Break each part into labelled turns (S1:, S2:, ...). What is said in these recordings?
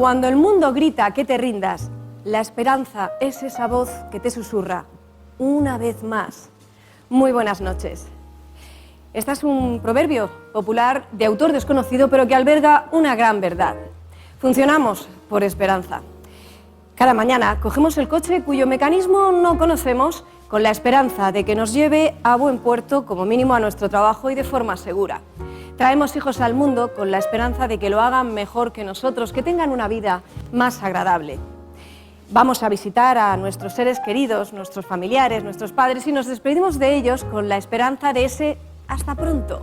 S1: Cuando el mundo grita que te rindas, la esperanza es esa voz que te susurra una vez más. Muy buenas noches. Este es un proverbio popular de autor desconocido, pero que alberga una gran verdad. Funcionamos por esperanza. Cada mañana cogemos el coche cuyo mecanismo no conocemos, con la esperanza de que nos lleve a buen puerto, como mínimo a nuestro trabajo y de forma segura. Traemos hijos al mundo con la esperanza de que lo hagan mejor que nosotros, que tengan una vida más agradable. Vamos a visitar a nuestros seres queridos, nuestros familiares, nuestros padres, y nos despedimos de ellos con la esperanza de ese hasta pronto.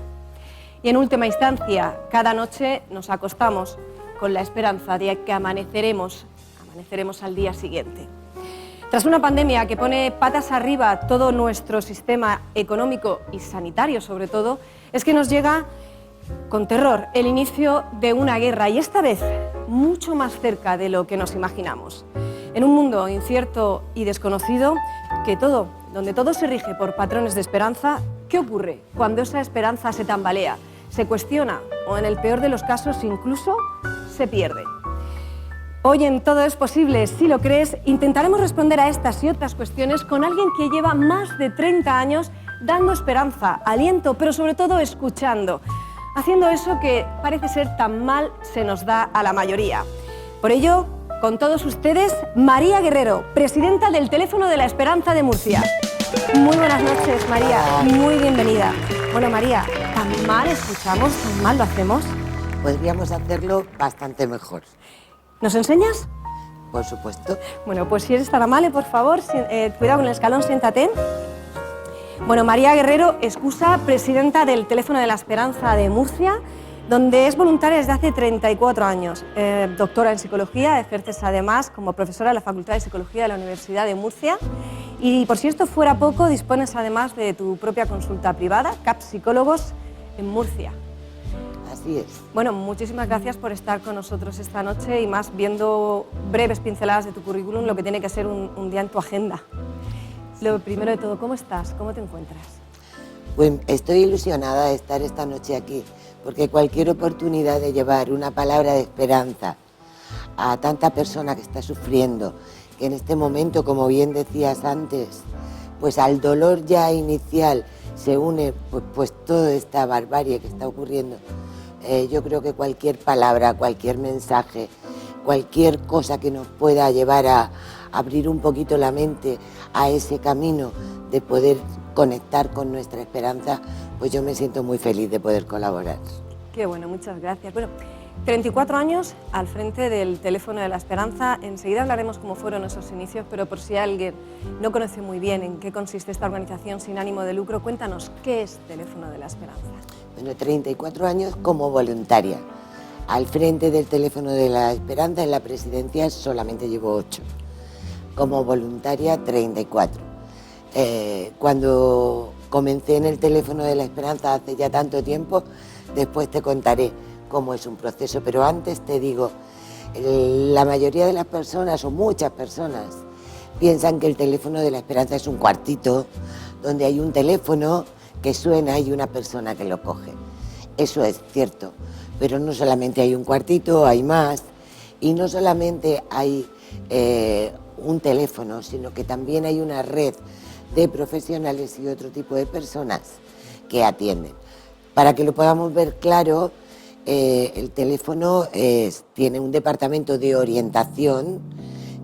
S1: Y en última instancia, cada noche nos acostamos con la esperanza de que amaneceremos al día siguiente. Tras una pandemia que pone patas arriba todo nuestro sistema económico y sanitario, sobre todo, es que nos llega con terror el inicio de una guerra, y esta vez mucho más cerca de lo que nos imaginamos. En un mundo incierto y desconocido, donde todo se rige por patrones de esperanza, ¿qué ocurre cuando esa esperanza se tambalea, se cuestiona o, en el peor de los casos, incluso se pierde? Hoy en Todo es Posible, si lo crees, intentaremos responder a estas y otras cuestiones con alguien que lleva más de 30 años dando esperanza, aliento, pero sobre todo escuchando, haciendo eso que parece ser tan mal se nos da a la mayoría. Por ello, con todos ustedes, María Guerrero, presidenta del Teléfono de la Esperanza de Murcia. Muy buenas noches, María, muy bienvenida. Bueno, María, ¿tan mal escuchamos, tan mal lo hacemos?
S2: Podríamos hacerlo bastante mejor.
S1: ¿Nos enseñas?
S2: Por supuesto.
S1: Bueno, pues si eres tan amable, por favor, cuidado con el escalón, siéntate. Bueno, María Guerrero Escusa, presidenta del Teléfono de la Esperanza de Murcia, donde es voluntaria desde hace 34 años. Doctora en Psicología, ejerces además como profesora de la Facultad de Psicología de la Universidad de Murcia. Y por si esto fuera poco, dispones además de tu propia consulta privada, CAP Psicólogos, en Murcia.
S2: Así es.
S1: Bueno, muchísimas gracias por estar con nosotros esta noche, y más viendo breves pinceladas de tu currículum, lo que tiene que ser un día en tu agenda. Lo primero de todo, ¿cómo estás? ¿Cómo te encuentras?
S2: Pues estoy ilusionada de estar esta noche aquí, porque cualquier oportunidad de llevar una palabra de esperanza a tanta persona que está sufriendo, que en este momento, como bien decías antes, pues al dolor ya inicial se une pues toda esta barbarie que está ocurriendo. Yo creo que cualquier palabra, cualquier mensaje, cualquier cosa que nos pueda llevar a abrir un poquito la mente a ese camino de poder conectar con nuestra esperanza, pues yo me siento muy feliz de poder colaborar.
S1: Qué bueno, muchas gracias. Bueno, 34 años al frente del Teléfono de la Esperanza. Enseguida hablaremos cómo fueron esos inicios, pero por si alguien no conoce muy bien en qué consiste esta organización sin ánimo de lucro, cuéntanos, ¿qué es Teléfono de la Esperanza?
S2: Bueno, 34 años como voluntaria. Al frente del Teléfono de la Esperanza, en la presidencia solamente llevo 8. Como voluntaria, 34. Cuando comencé en el Teléfono de la Esperanza hace ya tanto tiempo, después te contaré cómo es un proceso, pero antes te digo, la mayoría de las personas, o muchas personas, piensan que el Teléfono de la Esperanza es un cuartito donde hay un teléfono que suena y una persona que lo coge. Eso es cierto, pero no solamente hay un cuartito, hay más, y no solamente hay un teléfono, sino que también hay una red de profesionales y otro tipo de personas que atienden. Para que lo podamos ver claro, el teléfono tiene un departamento de orientación,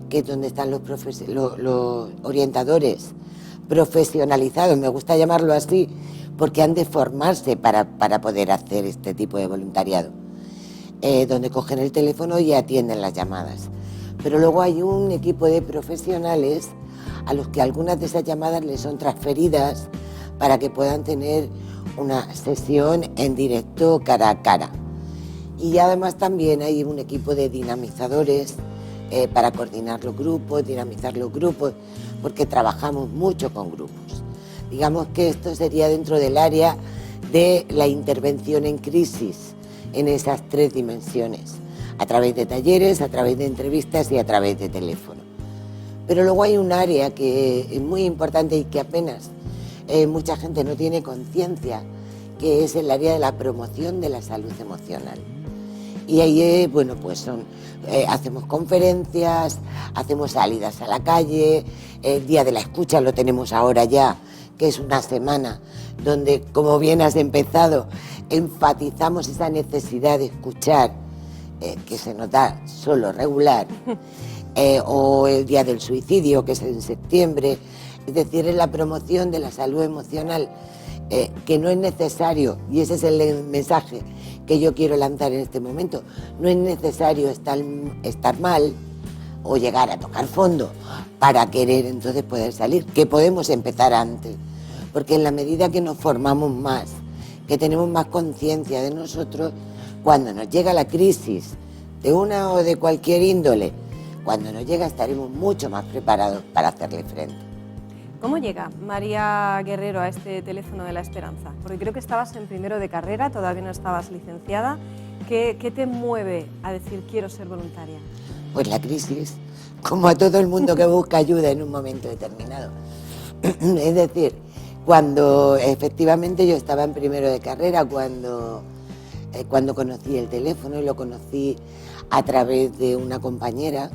S2: que es donde están los orientadores profesionalizados, me gusta llamarlo así, porque han de formarse para poder hacer este tipo de voluntariado, donde cogen el teléfono y atienden las llamadas. Pero luego hay un equipo de profesionales a los que algunas de esas llamadas les son transferidas para que puedan tener una sesión en directo cara a cara. Y además también hay un equipo de dinamizadores para coordinar los grupos, dinamizar los grupos, porque trabajamos mucho con grupos. Digamos que esto sería dentro del área de la intervención en crisis, en esas 3 dimensiones, a través de talleres, a través de entrevistas y a través de teléfono. Pero luego hay un área que es muy importante y que apenas mucha gente no tiene conciencia, que es el área de la promoción de la salud emocional. Y ahí, bueno, pues hacemos conferencias, hacemos salidas a la calle, el Día de la Escucha lo tenemos ahora ya, que es una semana donde, como bien has empezado, enfatizamos esa necesidad de escuchar, que se nos da solo regular, o el Día del Suicidio, que es en septiembre, es decir, es la promoción de la salud emocional, que no es necesario, y ese es el mensaje que yo quiero lanzar en este momento, no es necesario estar mal o llegar a tocar fondo para querer entonces poder salir, que podemos empezar antes, porque en la medida que nos formamos más, que tenemos más conciencia de nosotros, cuando nos llega la crisis de una o de cualquier índole, cuando nos llega estaremos mucho más preparados para hacerle frente.
S1: ¿Cómo llega María Guerrero a este teléfono de la esperanza? Porque creo que estabas en primero de carrera, todavía no estabas licenciada. ¿Qué te mueve a decir quiero ser voluntaria?
S2: Pues la crisis, como a todo el mundo que busca ayuda en un momento determinado. Es decir, cuando efectivamente yo estaba en primero de carrera, cuando conocí el teléfono, y lo conocí a través de una compañera,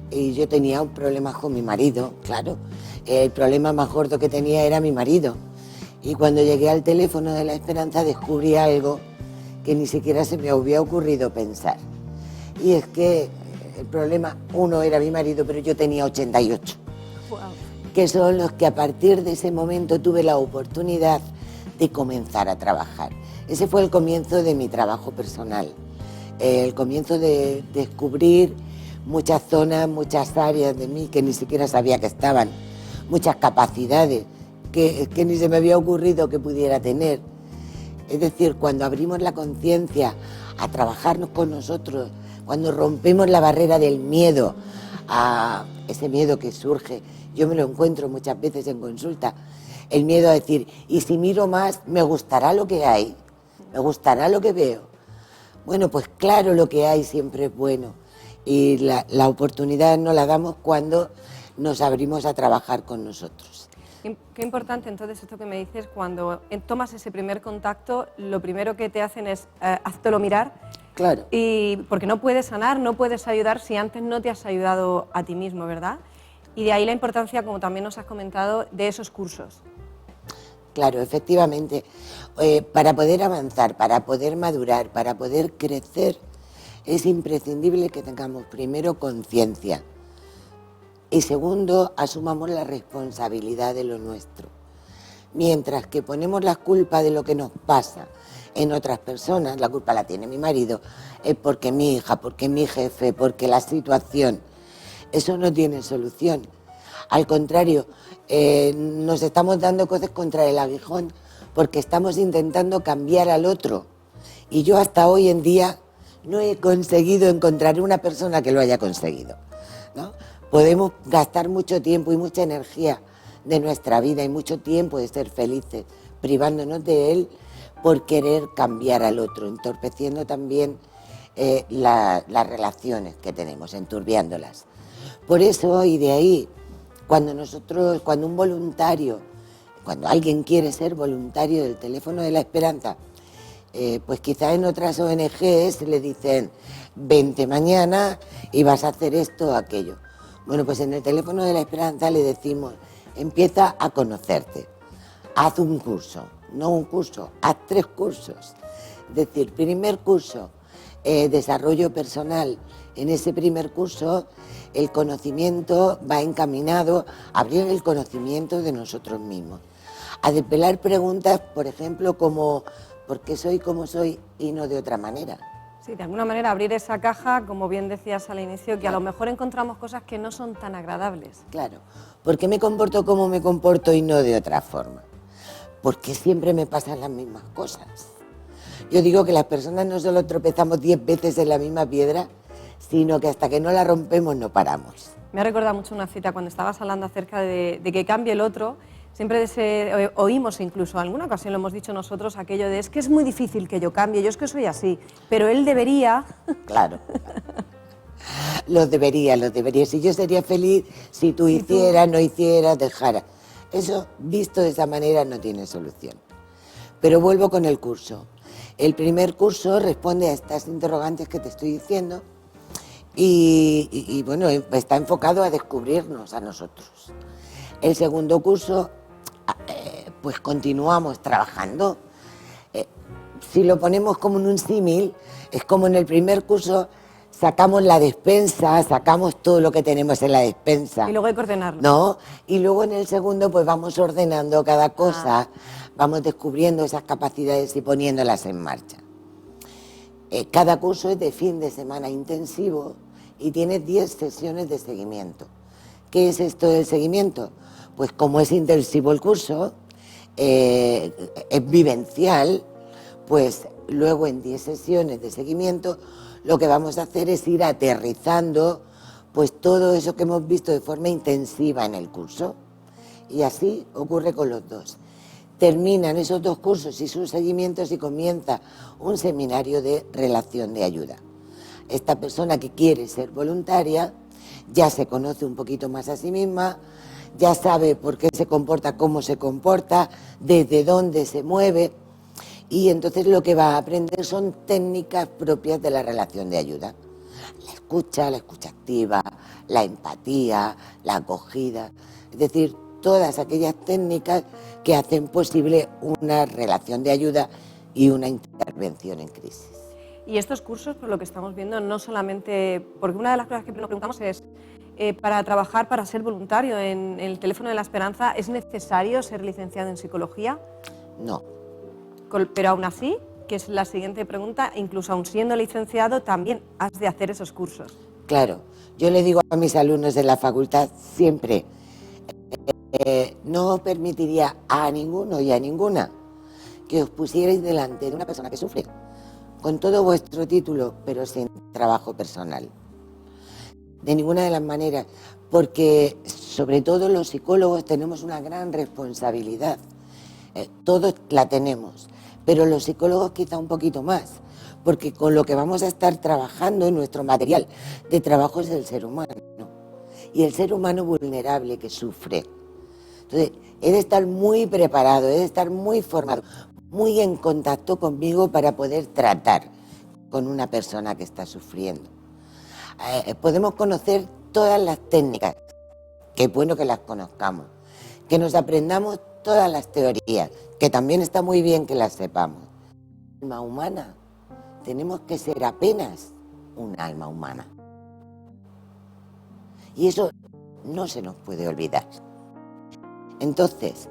S2: y yo tenía un problema con mi marido, claro. El problema más gordo que tenía era mi marido. Y cuando llegué al teléfono de la esperanza descubrí algo que ni siquiera se me había ocurrido pensar. Y es que el problema, uno era mi marido, pero yo tenía 88.
S1: Wow.
S2: Que son los que a partir de ese momento tuve la oportunidad de comenzar a trabajar. Ese fue el comienzo de mi trabajo personal. El comienzo de descubrir muchas zonas, muchas áreas de mí que ni siquiera sabía que estaban, muchas capacidades que ni se me había ocurrido que pudiera tener. Es decir, cuando abrimos la conciencia a trabajarnos con nosotros, cuando rompemos la barrera del miedo, a ese miedo que surge, yo me lo encuentro muchas veces en consulta, el miedo a decir, y si miro más, ¿me gustará lo que hay? ¿Me gustará lo que veo? Bueno, pues claro, lo que hay siempre es bueno. Y la oportunidad nos la damos cuando nos abrimos a trabajar con nosotros.
S1: Qué importante entonces esto que me dices, cuando tomas ese primer contacto, lo primero que te hacen es háztelo mirar.
S2: Claro.
S1: Y porque no puedes sanar, no puedes ayudar si antes no te has ayudado a ti mismo, ¿verdad? Y de ahí la importancia, como también nos has comentado, de esos cursos.
S2: Claro, efectivamente. Para poder avanzar, para poder madurar, para poder crecer, es imprescindible que tengamos primero conciencia y segundo, asumamos la responsabilidad de lo nuestro. Mientras que ponemos la culpa de lo que nos pasa en otras personas, la culpa la tiene mi marido, porque mi hija, porque mi jefe, porque la situación, eso no tiene solución. Al contrario, nos estamos dando cosas contra el aguijón porque estamos intentando cambiar al otro. Y yo hasta hoy en día no he conseguido encontrar una persona que lo haya conseguido, ¿no? Podemos gastar mucho tiempo y mucha energía de nuestra vida y mucho tiempo de ser felices, privándonos de él por querer cambiar al otro, entorpeciendo también las relaciones que tenemos, enturbiándolas. Por eso, y de ahí, cuando un voluntario, cuando alguien quiere ser voluntario del teléfono de la esperanza, pues quizá en otras ONGs le dicen, vente mañana y vas a hacer esto o aquello. Bueno, pues en el teléfono de la esperanza le decimos, empieza a conocerte, haz un curso, no un curso, haz 3 cursos. Es decir, primer curso, desarrollo personal. En ese primer curso el conocimiento va encaminado a abrir el conocimiento de nosotros mismos, a desvelar preguntas, por ejemplo, como ¿por qué soy como soy y no de otra manera?
S1: Sí, de alguna manera abrir esa caja, como bien decías al inicio, que a lo mejor encontramos cosas que no son tan agradables.
S2: Claro, ¿por qué me comporto como me comporto y no de otra forma? ¿Por qué siempre me pasan las mismas cosas? Yo digo que las personas no solo tropezamos 10 veces en la misma piedra, sino que hasta que no la rompemos no paramos.
S1: Me ha recordado mucho una cita cuando estabas hablando acerca de que cambie el otro. Siempre oímos, incluso en alguna ocasión lo hemos dicho nosotros, aquello de es que es muy difícil que yo cambie, yo es que soy así, pero él debería...
S2: Claro, los debería. Si yo sería feliz si tú hicieras, no hicieras, dejaras. Eso, visto de esa manera, no tiene solución. Pero vuelvo con el curso. El primer curso responde a estas interrogantes que te estoy diciendo y bueno, está enfocado a descubrirnos a nosotros. El segundo curso, pues continuamos trabajando. Si lo ponemos como en un símil, es como en el primer curso sacamos la despensa, sacamos todo lo que tenemos en la despensa.
S1: Y luego hay que ordenarlo.
S2: ¿No? Y luego en el segundo pues vamos ordenando cada cosa, vamos descubriendo esas capacidades y poniéndolas en marcha. Cada curso es de fin de semana intensivo y tiene 10 sesiones de seguimiento. ¿Qué es esto del seguimiento? Pues como es intensivo el curso, es vivencial, pues luego en 10 sesiones de seguimiento lo que vamos a hacer es ir aterrizando pues todo eso que hemos visto de forma intensiva en el curso. Y así ocurre con los dos. Terminan esos 2 cursos y sus seguimientos y comienza un seminario de relación de ayuda. Esta persona que quiere ser voluntaria ya se conoce un poquito más a sí misma, ya sabe por qué se comporta, cómo se comporta, desde dónde se mueve. Y entonces lo que va a aprender son técnicas propias de la relación de ayuda. La escucha activa, la empatía, la acogida, es decir, todas aquellas técnicas que hacen posible una relación de ayuda y una intervención en crisis.
S1: Y estos cursos, por lo que estamos viendo, no solamente, porque una de las cosas que nos preguntamos es, para trabajar, para ser voluntario en el Teléfono de la Esperanza, ¿es necesario ser licenciado en psicología?
S2: No.
S1: Pero aún así, que es la siguiente pregunta, incluso aún siendo licenciado, también has de hacer esos cursos.
S2: Claro, yo le digo a mis alumnos de la facultad siempre, no permitiría a ninguno y a ninguna que os pusierais delante de una persona que sufre, con todo vuestro título, pero sin trabajo personal. De ninguna de las maneras, porque sobre todo los psicólogos tenemos una gran responsabilidad. Todos la tenemos, pero los psicólogos quizá un poquito más, porque con lo que vamos a estar trabajando, nuestro material de trabajo es el ser humano, y el ser humano vulnerable que sufre. Entonces, he de estar muy preparado, he de estar muy formado, muy en contacto conmigo para poder tratar con una persona que está sufriendo. Podemos conocer todas las técnicas, que es bueno que las conozcamos, que nos aprendamos todas las teorías, que también está muy bien que las sepamos. Alma humana, tenemos que ser apenas un alma humana. Y eso no se nos puede olvidar. Entonces,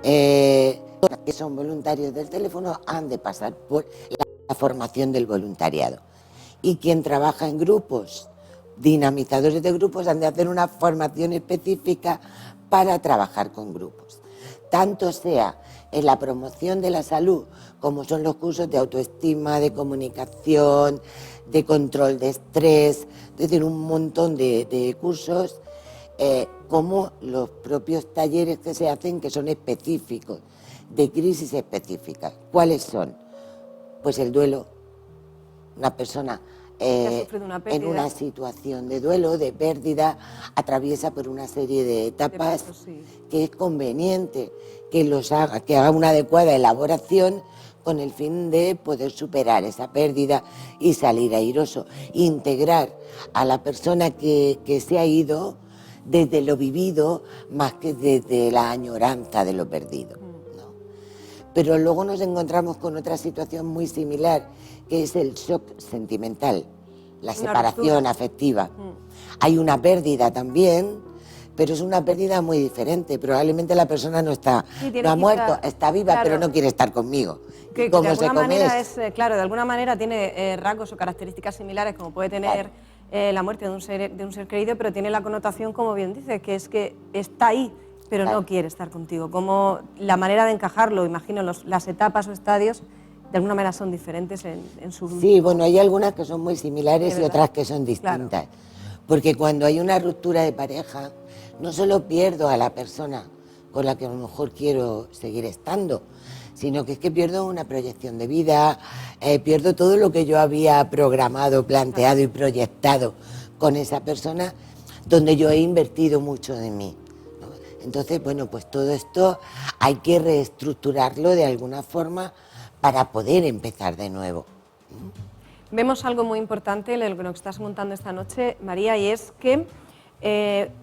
S2: los que son voluntarios del teléfono han de pasar por la formación del voluntariado. Y quien trabaja en grupos, dinamizadores de grupos, han de hacer una formación específica para trabajar con grupos. Tanto sea en la promoción de la salud, como son los cursos de autoestima, de comunicación, de control de estrés, es decir, un montón de cursos, como los propios talleres que se hacen, que son específicos, de crisis específicas. ¿Cuáles son? Pues el duelo. Una persona en una situación de duelo, de pérdida, atraviesa por una serie de etapas que es conveniente que haga una adecuada elaboración con el fin de poder superar esa pérdida y salir airoso. Integrar a la persona que se ha ido desde lo vivido más que desde la añoranza de lo perdido, ¿no? Pero luego nos encontramos con otra situación muy similar, que es el shock sentimental, la separación afectiva. Hay una pérdida también, pero es una pérdida muy diferente. Probablemente la persona no ha muerto, está viva, claro, pero no quiere estar conmigo.
S1: Que de alguna manera claro, de alguna manera tiene rasgos o características similares, como puede tener la muerte de un ser querido, pero tiene la connotación, como bien dice, que es que está ahí, pero no quiere estar contigo. Como la manera de encajarlo, imagino, las etapas o estadios, de alguna manera son diferentes en su...
S2: Sí, bueno, hay algunas que son muy similares y otras que son distintas. Claro. Porque cuando hay una ruptura de pareja, no solo pierdo a la persona con la que a lo mejor quiero seguir estando, sino que es que pierdo una proyección de vida, pierdo todo lo que yo había programado, planteado y proyectado con esa persona, donde yo he invertido mucho de mí, ¿no? Entonces, bueno, pues todo esto hay que reestructurarlo de alguna forma para poder empezar de nuevo.
S1: Vemos algo muy importante en lo que nos estás contando esta noche, María, y es que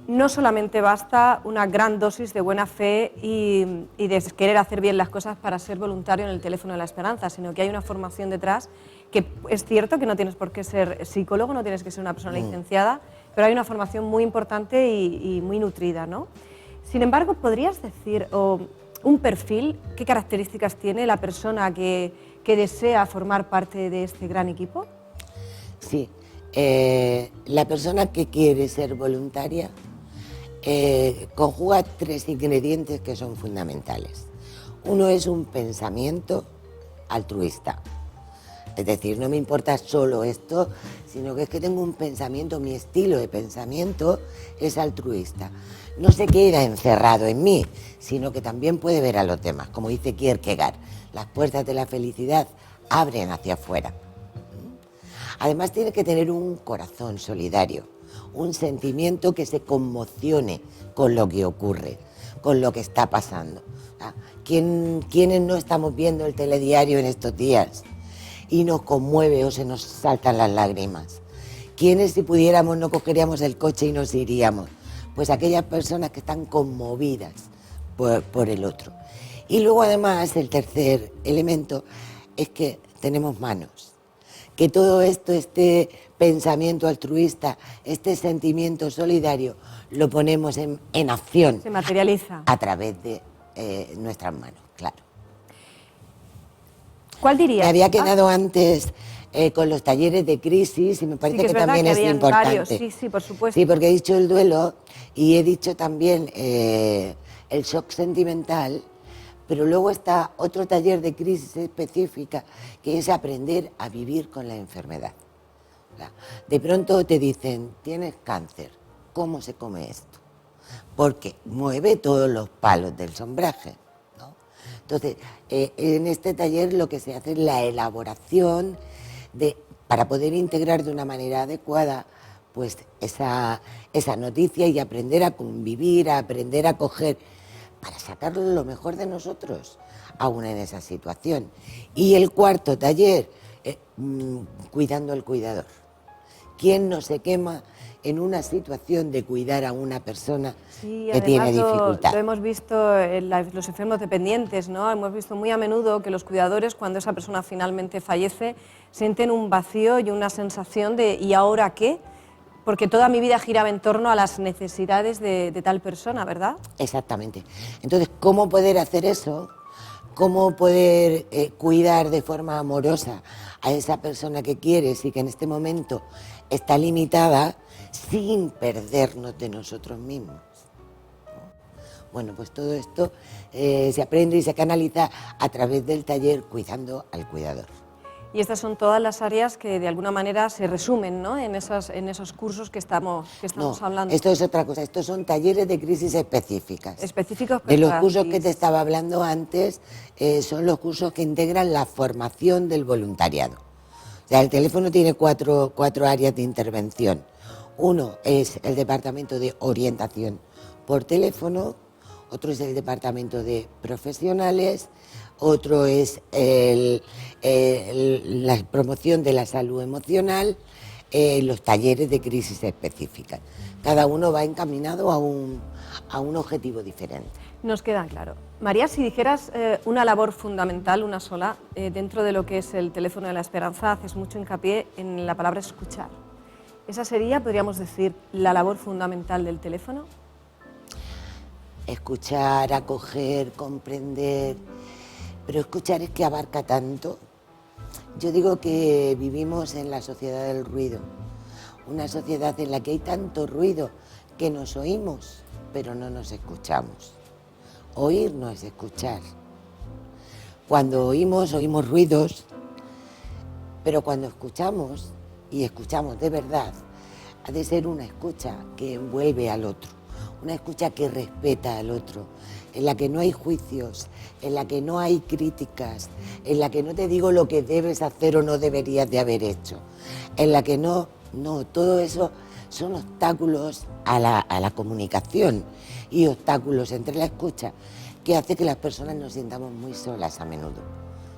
S1: no solamente basta una gran dosis de buena fe y de querer hacer bien las cosas para ser voluntario en el teléfono de la esperanza, sino que hay una formación detrás, que es cierto que no tienes por qué ser psicólogo, no tienes que ser una persona licenciada, pero hay una formación muy importante y muy nutrida, ¿no? Sin embargo, ¿podrías decir un perfil, qué características tiene la persona que desea formar parte de este gran equipo?
S2: Sí. La persona que quiere ser voluntaria conjuga 3 ingredientes que son fundamentales. Uno es un pensamiento altruista, es decir, no me importa solo esto, sino que es que tengo un pensamiento, mi estilo de pensamiento es altruista. No se queda encerrado en mí, sino que también puede ver a los demás. Como dice Kierkegaard, las puertas de la felicidad abren hacia afuera. Además tiene que tener un corazón solidario, un sentimiento que se conmocione con lo que ocurre, con lo que está pasando. ¿Quiénes no estamos viendo el telediario en estos días y nos conmueve o se nos saltan las lágrimas? ¿Quiénes, si pudiéramos, no cogeríamos el coche y nos iríamos? Pues aquellas personas que están conmovidas por el otro. Y luego además el tercer elemento es que tenemos manos. Que todo esto, este pensamiento altruista, este sentimiento solidario, lo ponemos en acción.
S1: Se materializa.
S2: A través de nuestras manos, claro.
S1: ¿Cuál dirías?
S2: Me había quedado antes con los talleres de crisis y me parece que también es importante.
S1: Varios. Sí, por supuesto.
S2: Sí, porque he dicho el duelo y he dicho también el shock sentimental. Pero luego está otro taller de crisis específica, que es aprender a vivir con la enfermedad. De pronto te dicen, tienes cáncer, ¿cómo se come esto? Porque mueve todos los palos del sombraje, ¿no? Entonces, en este taller lo que se hace es la elaboración para poder integrar de una manera adecuada pues esa noticia y aprender a convivir, a aprender a coger, para sacar lo mejor de nosotros, aún en esa situación. Y el cuarto taller, cuidando al cuidador. ¿Quién no se quema en una situación de cuidar a una persona que tiene dificultad?
S1: Lo hemos visto en los enfermos dependientes, ¿no? Hemos visto muy a menudo que los cuidadores, cuando esa persona finalmente fallece, sienten un vacío y una sensación de ¿y ahora qué? Porque toda mi vida giraba en torno a las necesidades de tal persona, ¿verdad?
S2: Exactamente. Entonces, ¿cómo poder hacer eso? ¿Cómo poder cuidar de forma amorosa a esa persona que quieres y que en este momento está limitada sin perdernos de nosotros mismos? Bueno, pues todo esto se aprende y se canaliza a través del taller Cuidando al Cuidador.
S1: Y estas son todas las áreas que de alguna manera se resumen, ¿no? en esos cursos que estamos hablando.
S2: Esto es otra cosa, estos son talleres de crisis específicas.
S1: Específicos
S2: de los cursos que te estaba hablando antes, son los cursos que integran la formación del voluntariado. O sea, el teléfono tiene cuatro áreas de intervención. Uno es el departamento de orientación por teléfono, otro es el departamento de profesionales, otro es la promoción de la salud emocional, los talleres de crisis específicas. Cada uno va encaminado a un objetivo diferente.
S1: Nos queda claro. María, si dijeras una labor fundamental, una sola, dentro de lo que es el teléfono de la esperanza, haces mucho hincapié en la palabra escuchar. ¿Esa sería, podríamos decir, la labor fundamental del teléfono?
S2: Escuchar, acoger, comprender. Pero escuchar es que abarca tanto. Yo digo que vivimos en la sociedad del ruido, una sociedad en la que hay tanto ruido que nos oímos, pero no nos escuchamos. Oír no es escuchar. Cuando oímos ruidos, pero cuando escuchamos, y escuchamos de verdad, ha de ser una escucha que envuelve al otro, una escucha que respeta al otro, en la que no hay juicios, en la que no hay críticas, en la que no te digo lo que debes hacer o no deberías de haber hecho, en la que no, todo eso son obstáculos a la comunicación y obstáculos entre la escucha que hace que las personas nos sintamos muy solas a menudo.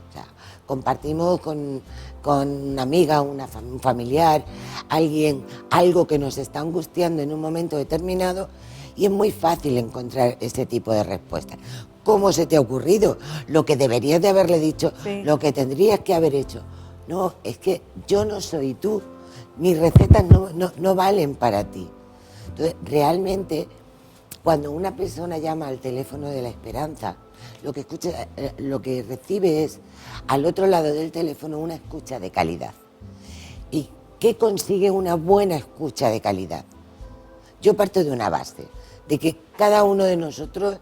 S2: O sea, compartimos con una amiga, un familiar, alguien, algo que nos está angustiando en un momento determinado, y es muy fácil encontrar ese tipo de respuestas. ¿Cómo se te ha ocurrido? Lo que deberías de haberle dicho, sí. Lo que tendrías que haber hecho. No, es que yo no soy tú, mis recetas no valen para ti. Entonces, realmente, cuando una persona llama al teléfono de la esperanza, lo que recibe es, al otro lado del teléfono, una escucha de calidad. ¿Y qué consigue una buena escucha de calidad? Yo parto de una base, de que cada uno de nosotros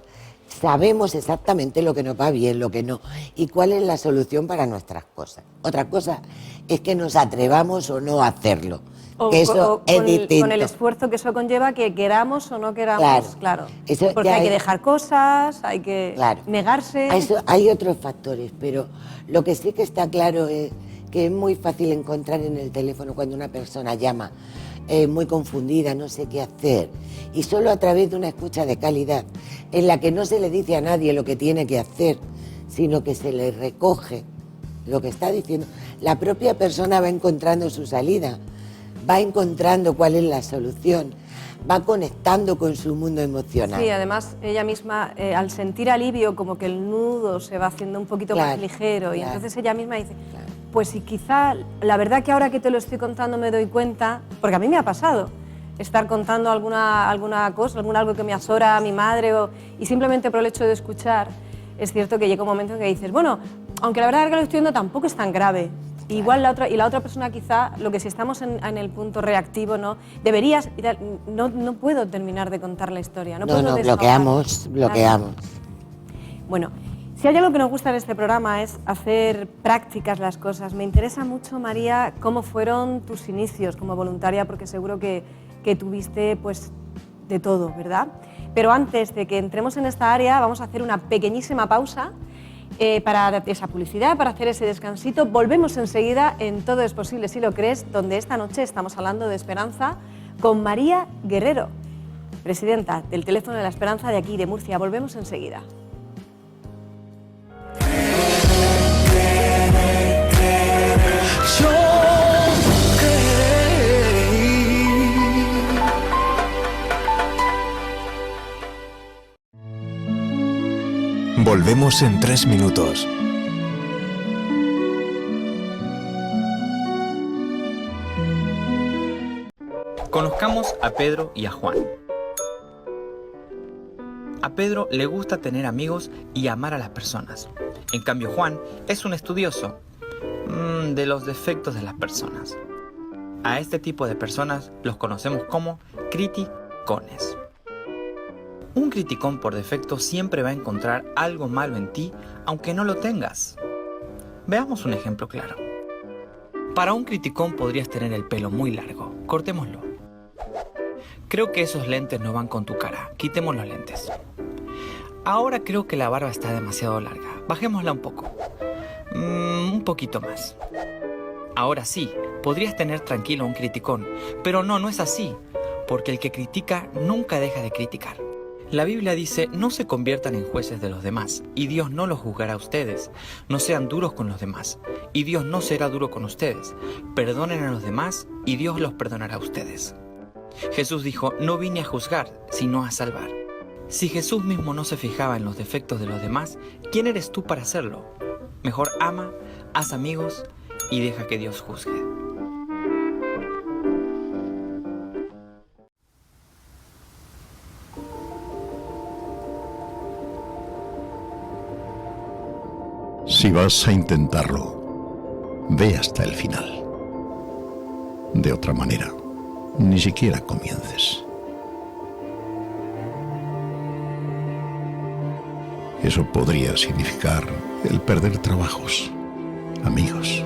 S2: sabemos exactamente lo que nos va bien, lo que no, y cuál es la solución para nuestras cosas. Otra cosa es que nos atrevamos o no a hacerlo. Eso es distinto.
S1: Con el esfuerzo que eso conlleva, que queramos o no queramos, claro.
S2: Eso
S1: porque hay que dejar cosas, hay que negarse.
S2: Eso, hay otros factores, pero lo que sí que está claro es que es muy fácil encontrar en el teléfono cuando una persona llama muy confundida, no sé qué hacer, y solo a través de una escucha de calidad, en la que no se le dice a nadie lo que tiene que hacer, sino que se le recoge lo que está diciendo, la propia persona va encontrando su salida, va encontrando cuál es la solución, va conectando con su mundo emocional.
S1: Sí, además ella misma, al sentir alivio, como que el nudo se va haciendo un poquito más ligero, y entonces ella misma dice, pues si quizá, la verdad que ahora que te lo estoy contando me doy cuenta, porque a mí me ha pasado, estar contando alguna cosa, algo que me azora a mi madre, y simplemente por el hecho de escuchar, es cierto que llega un momento en que dices, bueno, aunque la verdad es que lo estoy viendo tampoco es tan grave. Igual la otra persona quizá, lo que si estamos en el punto reactivo, ¿no? Deberías, no puedo terminar de contar la historia. No,
S2: bloqueamos.
S1: Bueno, si hay algo que nos gusta en este programa es hacer prácticas las cosas. Me interesa mucho, María, cómo fueron tus inicios como voluntaria, porque seguro que tuviste pues de todo, ¿verdad? Pero antes de que entremos en esta área, vamos a hacer una pequeñísima pausa para esa publicidad, para hacer ese descansito. Volvemos enseguida en Todo es posible si lo crees, donde esta noche estamos hablando de esperanza con María Guerrero, presidenta del Teléfono de la Esperanza de aquí, de Murcia. Volvemos enseguida.
S3: Volvemos en 3 minutos.
S4: Conozcamos a Pedro y a Juan. A Pedro le gusta tener amigos y amar a las personas. En cambio, Juan es un estudioso de los defectos de las personas. A este tipo de personas los conocemos como criticones. Un criticón por defecto siempre va a encontrar algo malo en ti, aunque no lo tengas. Veamos un ejemplo claro. Para un criticón podrías tener el pelo muy largo. Cortémoslo. Creo que esos lentes no van con tu cara. Quitemos los lentes. Ahora creo que la barba está demasiado larga. Bajémosla un poco. Un poquito más. Ahora sí, podrías tener tranquilo a un criticón, pero no es así, porque el que critica nunca deja de criticar. La Biblia dice, no se conviertan en jueces de los demás, y Dios no los juzgará a ustedes. No sean duros con los demás, y Dios no será duro con ustedes. Perdonen a los demás, y Dios los perdonará a ustedes. Jesús dijo, no vine a juzgar, sino a salvar. Si Jesús mismo no se fijaba en los defectos de los demás, ¿quién eres tú para hacerlo? Mejor ama, haz amigos, y deja que Dios juzgue.
S5: Si vas a intentarlo, ve hasta el final. De otra manera, ni siquiera comiences. Eso podría significar el perder trabajos, amigos,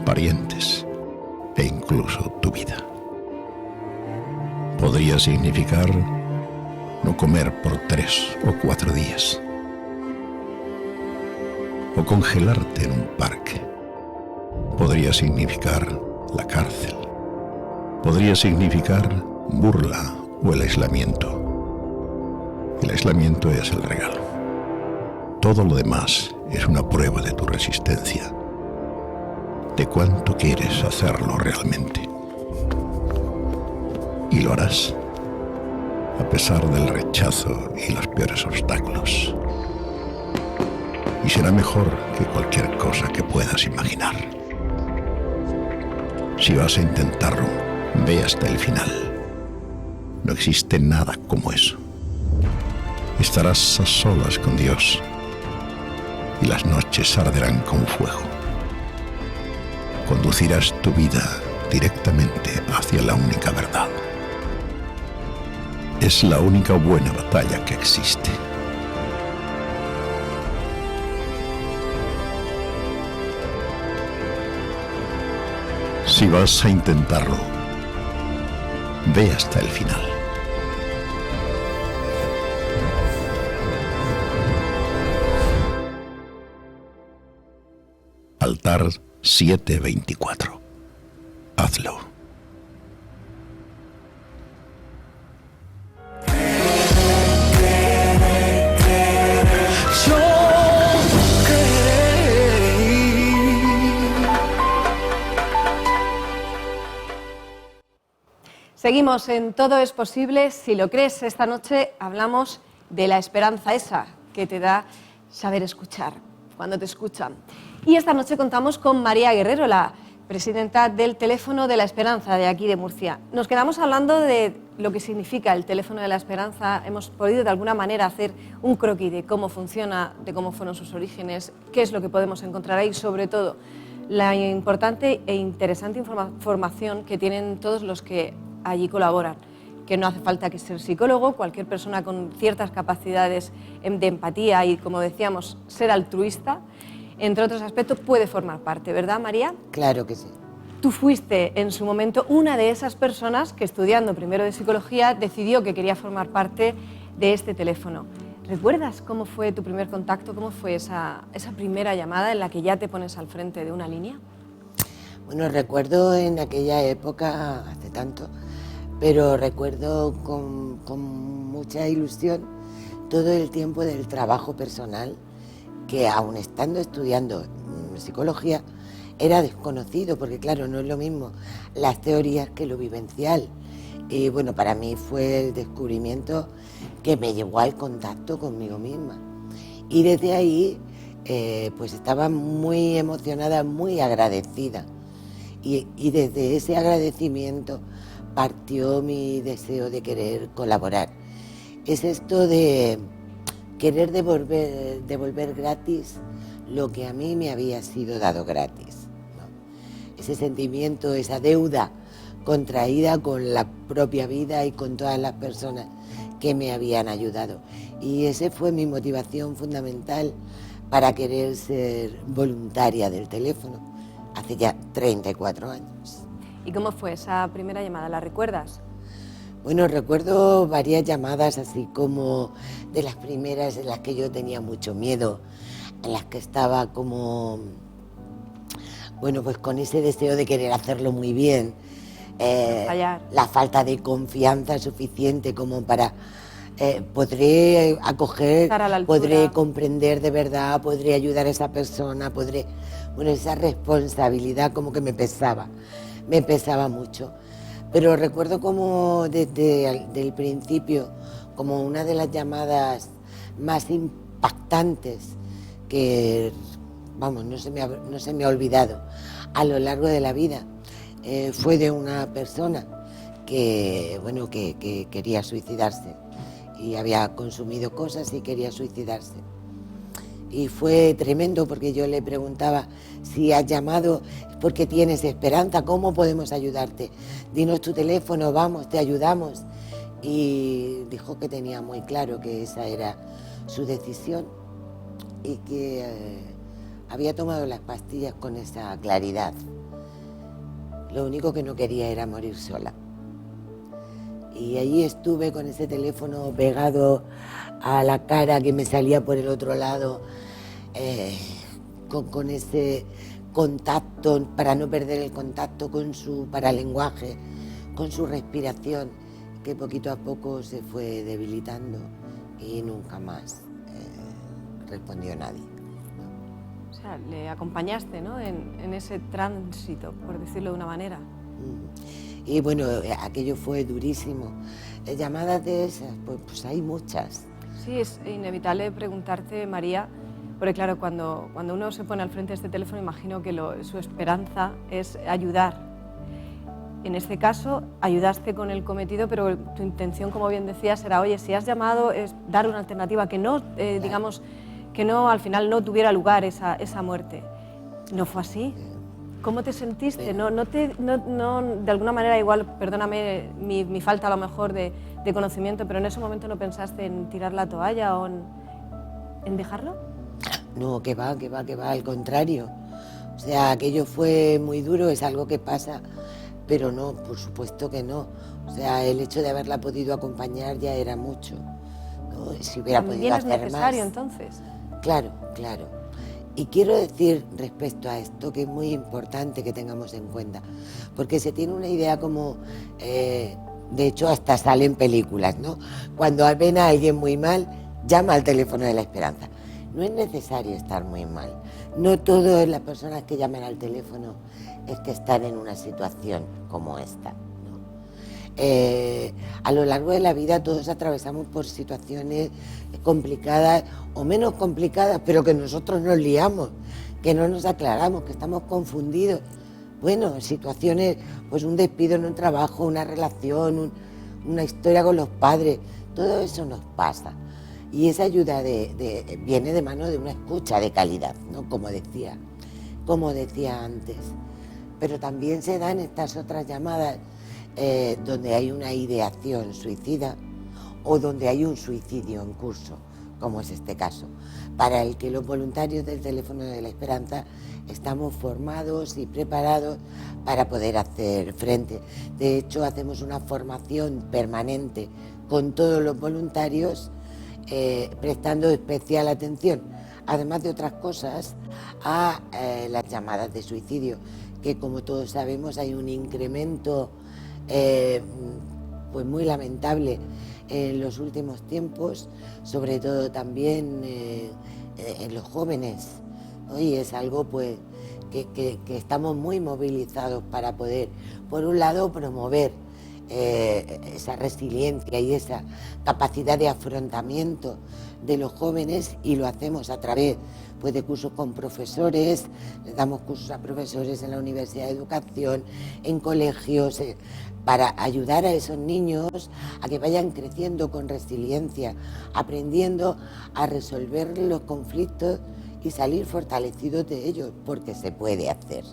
S5: parientes e incluso tu vida. Podría significar no comer por 3 o 4 días. O congelarte en un parque. Podría significar la cárcel. Podría significar burla o el aislamiento. El aislamiento es el regalo. Todo lo demás es una prueba de tu resistencia de cuánto quieres hacerlo realmente. Y lo harás, a pesar del rechazo y los peores obstáculos. Y será mejor que cualquier cosa que puedas imaginar. Si vas a intentarlo, ve hasta el final. No existe nada como eso. Estarás a solas con Dios y las noches arderán con fuego. Conducirás tu vida directamente hacia la única verdad. Es la única buena batalla que existe. Si vas a intentarlo, ve hasta el final. Altar 724. Hazlo.
S1: Seguimos en Todo es posible. Si lo crees, esta noche hablamos de la esperanza esa que te da saber escuchar, cuando te escuchan. Y esta noche contamos con María Guerrero, la presidenta del Teléfono de la Esperanza de aquí de Murcia. Nos quedamos hablando de lo que significa el Teléfono de la Esperanza. Hemos podido de alguna manera hacer un croquis de cómo funciona, de cómo fueron sus orígenes, qué es lo que podemos encontrar ahí, sobre todo la importante e interesante información que tienen todos los que allí colaboran, que no hace falta que ser psicólogo, cualquier persona con ciertas capacidades de empatía y, como decíamos, ser altruista, entre otros aspectos, puede formar parte, ¿verdad, María?
S2: Claro que sí.
S1: Tú fuiste en su momento una de esas personas que, estudiando primero de psicología, decidió que quería formar parte de este teléfono. ¿Recuerdas cómo fue tu primer contacto? ¿Cómo fue esa primera llamada en la que ya te pones al frente de una línea?
S2: Bueno, recuerdo en aquella época, hace tanto, pero recuerdo con mucha ilusión todo el tiempo del trabajo personal que, aun estando estudiando psicología, era desconocido, porque claro, no es lo mismo las teorías que lo vivencial. Y bueno, para mí fue el descubrimiento que me llevó al contacto conmigo misma. Y desde ahí, pues estaba muy emocionada, muy agradecida. Y desde ese agradecimiento partió mi deseo de querer colaborar. Es esto de querer devolver gratis lo que a mí me había sido dado gratis, ¿no? Ese sentimiento, esa deuda contraída con la propia vida y con todas las personas que me habían ayudado. Y esa fue mi motivación fundamental para querer ser voluntaria del teléfono hace ya 34 años.
S1: ¿Y cómo fue esa primera llamada? ¿La recuerdas?
S2: Bueno, recuerdo varias llamadas, así como de las primeras en las que yo tenía mucho miedo, en las que estaba como, bueno, pues con ese deseo de querer hacerlo muy bien, la falta de confianza suficiente como para podré acoger, podré comprender de verdad, podré ayudar a esa persona, bueno, esa responsabilidad como que me pesaba mucho. Pero recuerdo como desde el principio, como una de las llamadas más impactantes que, vamos, no se me ha olvidado a lo largo de la vida, fue de una persona que, bueno, que quería suicidarse y había consumido cosas y quería suicidarse. Y fue tremendo porque yo le preguntaba: si has llamado porque tienes esperanza, ¿cómo podemos ayudarte? Dinos tu teléfono, vamos, te ayudamos. Y dijo que tenía muy claro que esa era su decisión y que había tomado las pastillas con esa claridad. Lo único que no quería era morir sola. Y allí estuve con ese teléfono pegado a la cara que me salía por el otro lado, con ese contacto, para no perder el contacto con su paralenguaje, con su respiración, que poquito a poco se fue debilitando y nunca más respondió nadie.
S1: O sea, sea, le acompañaste, ¿no?, en ese tránsito, por decirlo de una manera.
S2: Y bueno, aquello fue durísimo. Llamadas de esas, pues hay muchas.
S1: Sí, es inevitable preguntarte, María, porque claro, cuando uno se pone al frente de este teléfono, imagino que su esperanza es ayudar. En este caso, ayudaste con el cometido, pero tu intención, como bien decías, era, oye, si has llamado, es dar una alternativa, que no, digamos, que no, al final no tuviera lugar esa muerte. ¿No fue así? ¿Cómo te sentiste? No, de alguna manera, igual, perdóname mi falta a lo mejor de conocimiento, pero en ese momento no pensaste en tirar la toalla o en dejarlo.
S2: No, que va, al contrario. O sea, aquello fue muy duro, es algo que pasa, pero no, por supuesto que no. O sea, el hecho de haberla podido acompañar ya era mucho, ¿no? Si hubiera podido hacer más.
S1: ¿También es necesario entonces?
S2: Claro. Y quiero decir respecto a esto que es muy importante que tengamos en cuenta, porque se tiene una idea como, de hecho hasta salen películas, ¿no? Cuando ven a alguien muy mal, llama al teléfono de la esperanza. No es necesario estar muy mal. No todas las personas que llaman al teléfono es que están en una situación como esta, ¿no? A lo largo de la vida todos atravesamos por situaciones complicadas o menos complicadas, pero que nosotros nos liamos, que no nos aclaramos, que estamos confundidos. Bueno, situaciones, pues un despido en un trabajo, una relación, una historia con los padres, todo eso nos pasa. Y esa ayuda viene de mano de una escucha de calidad, ¿no? Como decía antes. Pero también se dan estas otras llamadas donde hay una ideación suicida o donde hay un suicidio en curso, como es este caso, para el que los voluntarios del Teléfono de la Esperanza estamos formados y preparados para poder hacer frente. De hecho, hacemos una formación permanente con todos los voluntarios, prestando especial atención, además de otras cosas, a las llamadas de suicidio, que como todos sabemos hay un incremento pues muy lamentable en los últimos tiempos, sobre todo también en los jóvenes, ¿no? Y es algo pues que estamos muy movilizados para poder, por un lado, promover esa resiliencia y esa capacidad de afrontamiento de los jóvenes, y lo hacemos a través pues de cursos con profesores, les damos cursos a profesores en la Universidad de Educación, en colegios, para ayudar a esos niños a que vayan creciendo con resiliencia, aprendiendo a resolver los conflictos y salir fortalecidos de ellos, porque se puede hacer.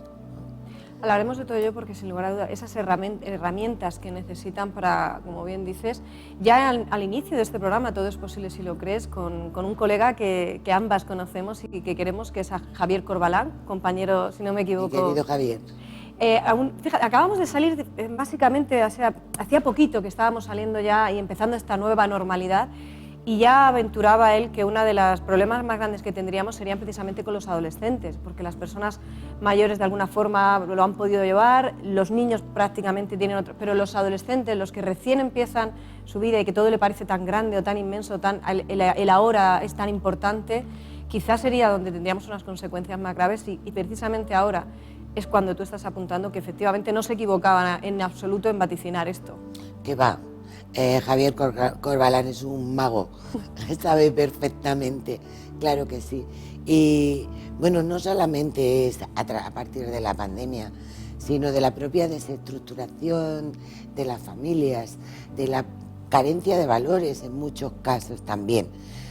S1: Hablaremos de todo ello porque, sin lugar a dudas, esas herramientas que necesitan para, como bien dices, ya al inicio de este programa, Todo es posible si lo crees, con un colega que ambas conocemos y que queremos, que es a Javier Corbalán, compañero, si no me equivoco.
S2: Mi querido Javier.
S1: Fíjate, acabamos de salir, básicamente, hacía poquito que estábamos saliendo ya y empezando esta nueva normalidad, y ya aventuraba él que uno de los problemas más grandes que tendríamos serían precisamente con los adolescentes, porque las personas mayores de alguna forma lo han podido llevar, los niños prácticamente tienen otro, pero los adolescentes, los que recién empiezan su vida y que todo le parece tan grande o tan inmenso, el ahora es tan importante, quizás sería donde tendríamos unas consecuencias más graves, y precisamente ahora es cuando tú estás apuntando que efectivamente no se equivocaban en absoluto en vaticinar esto.
S2: Que va. Javier Corbalán es un mago, sabe perfectamente, claro que sí. Y bueno, no solamente es a partir de la pandemia, sino de la propia desestructuración de las familias, de la carencia de valores en muchos casos también.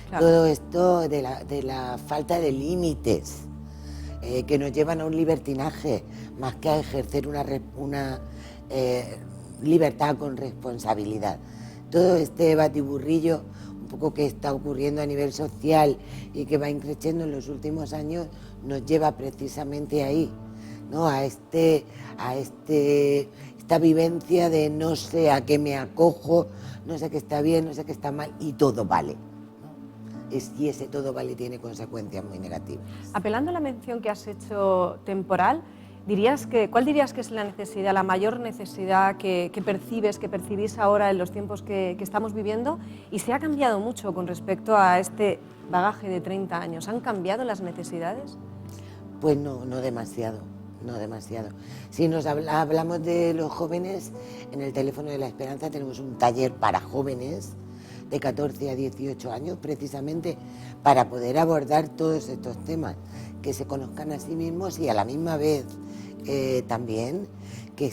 S2: Claro. Todo esto de la falta de límites que nos llevan a un libertinaje más que a ejercer una libertad con responsabilidad. Todo este batiburrillo un poco que está ocurriendo a nivel social y que va increciendo en los últimos años nos lleva precisamente ahí, ¿no? A esta vivencia de no sé a qué me acojo, no sé qué está bien, no sé qué está mal, y todo vale, ¿no? Y ese todo vale tiene consecuencias muy negativas.
S1: Apelando a la mención que has hecho temporal, ¿cuál dirías que es la necesidad, la mayor necesidad que percibís ahora en los tiempos que estamos viviendo? Y se ha cambiado mucho con respecto a este bagaje de 30 años. ¿Han cambiado las necesidades?
S2: Pues no, no demasiado, no demasiado. Si nos hablamos de los jóvenes, en el Teléfono de la Esperanza tenemos un taller para jóvenes de 14 a 18 años, precisamente para poder abordar todos estos temas, que se conozcan a sí mismos y a la misma vez también que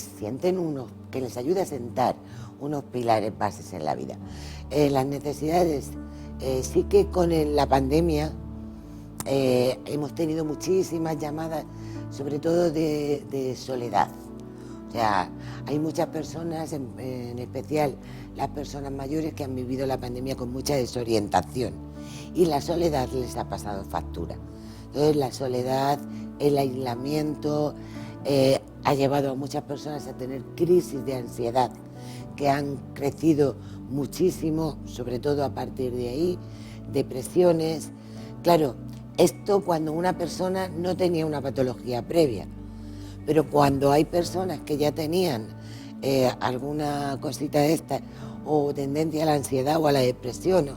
S2: que les ayude a sentar unos pilares bases en la vida. Las necesidades, sí que con la pandemia hemos tenido muchísimas llamadas, sobre todo de soledad. O sea, hay muchas personas, en especial las personas mayores, que han vivido la pandemia con mucha desorientación y la soledad les ha pasado factura. Entonces la soledad, el aislamiento ha llevado a muchas personas a tener crisis de ansiedad que han crecido muchísimo, sobre todo a partir de ahí, depresiones. Claro, esto cuando una persona no tenía una patología previa, pero cuando hay personas que ya tenían alguna cosita de esta, o tendencia a la ansiedad o a la depresión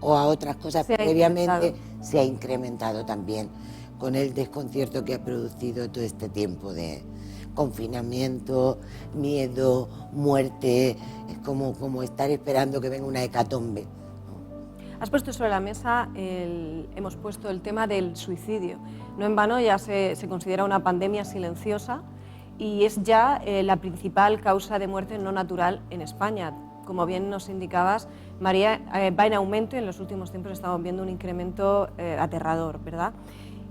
S2: o a otras cosas previamente, se ha incrementado también con el desconcierto que ha producido todo este tiempo de confinamiento, miedo, muerte. Es como estar esperando que venga una hecatombe.
S1: Has puesto sobre la mesa, hemos puesto el tema del suicidio. No en vano ya se considera una pandemia silenciosa y es ya la principal causa de muerte no natural en España. Como bien nos indicabas, María, va en aumento y en los últimos tiempos estamos viendo un incremento aterrador, ¿verdad?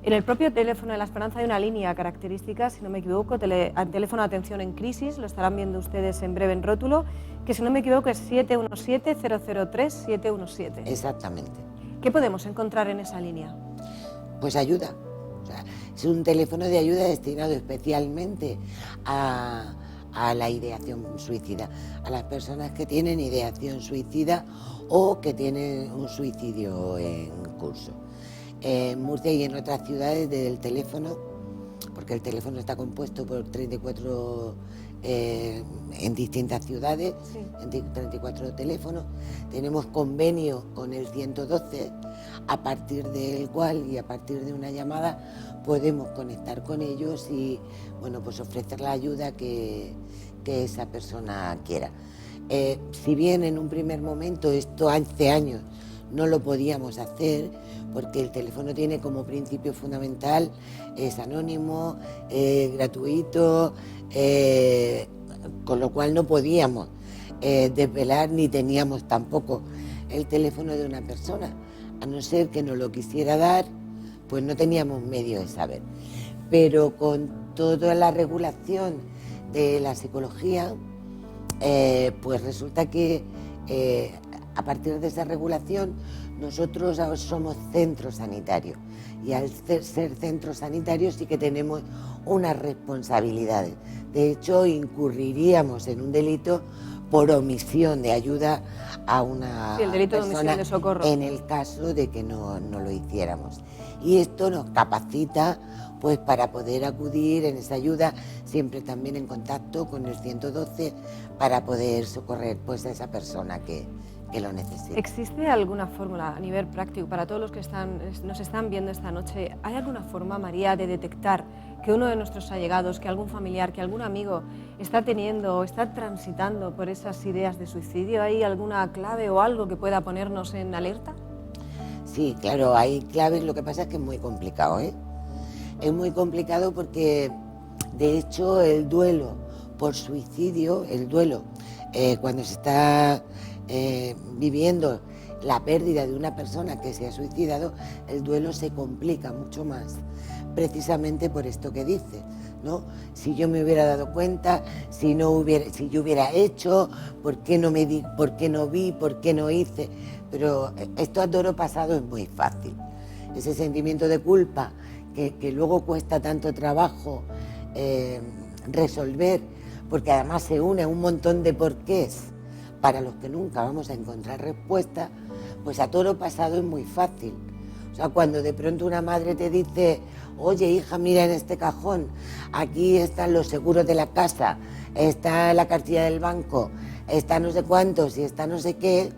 S1: En el propio Teléfono de la Esperanza hay una línea característica, si no me equivoco, teléfono de atención en crisis, lo estarán viendo ustedes en breve en rótulo, que si no me equivoco es 717-003-717.
S2: Exactamente.
S1: ¿Qué podemos encontrar en esa línea?
S2: Pues ayuda. O sea, es un teléfono de ayuda destinado especialmente a la ideación suicida, a las personas que tienen ideación suicida o que tienen un suicidio en curso. En Murcia y en otras ciudades del teléfono, porque el teléfono está compuesto por 34 en distintas ciudades, sí, en 34 teléfonos. Tenemos convenio con el 112, a partir del cual y a partir de una llamada podemos conectar con ellos y bueno, pues ofrecer la ayuda que esa persona quiera. Si bien en un primer momento, esto hace años, no lo podíamos hacer porque el teléfono tiene como principio fundamental, es anónimo, gratuito, con lo cual no podíamos desvelar ni teníamos tampoco el teléfono de una persona, a no ser que nos lo quisiera dar, pues no teníamos medio de saber. Pero con toda la regulación de la psicología, pues resulta que a partir de esa regulación nosotros somos centro sanitario y al ser centro sanitario sí que tenemos unas responsabilidades. De hecho, incurriríamos en un delito por omisión de ayuda a una
S1: el delito
S2: persona,
S1: de omisión de socorro,
S2: en el caso de que no lo hiciéramos. Y esto nos capacita pues para poder acudir en esa ayuda, siempre también en contacto con el 112 para poder socorrer pues a esa persona que lo necesita.
S1: ¿Existe alguna fórmula a nivel práctico para todos los que nos están viendo esta noche? ¿Hay alguna forma, María, de detectar que uno de nuestros allegados, que algún familiar, que algún amigo está teniendo o está transitando por esas ideas de suicidio? ¿Hay alguna clave o algo que pueda ponernos en alerta?
S2: Sí, claro, hay claves, lo que pasa es que es muy complicado, ¿eh? Es muy complicado porque, de hecho, el duelo por suicidio, cuando se está viviendo la pérdida de una persona que se ha suicidado, el duelo se complica mucho más, precisamente por esto que dice, ¿no? Si yo me hubiera dado cuenta, si yo hubiera hecho, ¿por qué no vi, por qué no hice? Pero esto a toro pasado es muy fácil. Ese sentimiento de culpa que luego cuesta tanto trabajo resolver, porque además se une a un montón de porqués para los que nunca vamos a encontrar respuesta, pues a toro pasado es muy fácil. O sea, cuando de pronto una madre te dice, oye hija, mira en este cajón, aquí están los seguros de la casa, está la cartilla del banco, está no sé cuántos y está no sé qué,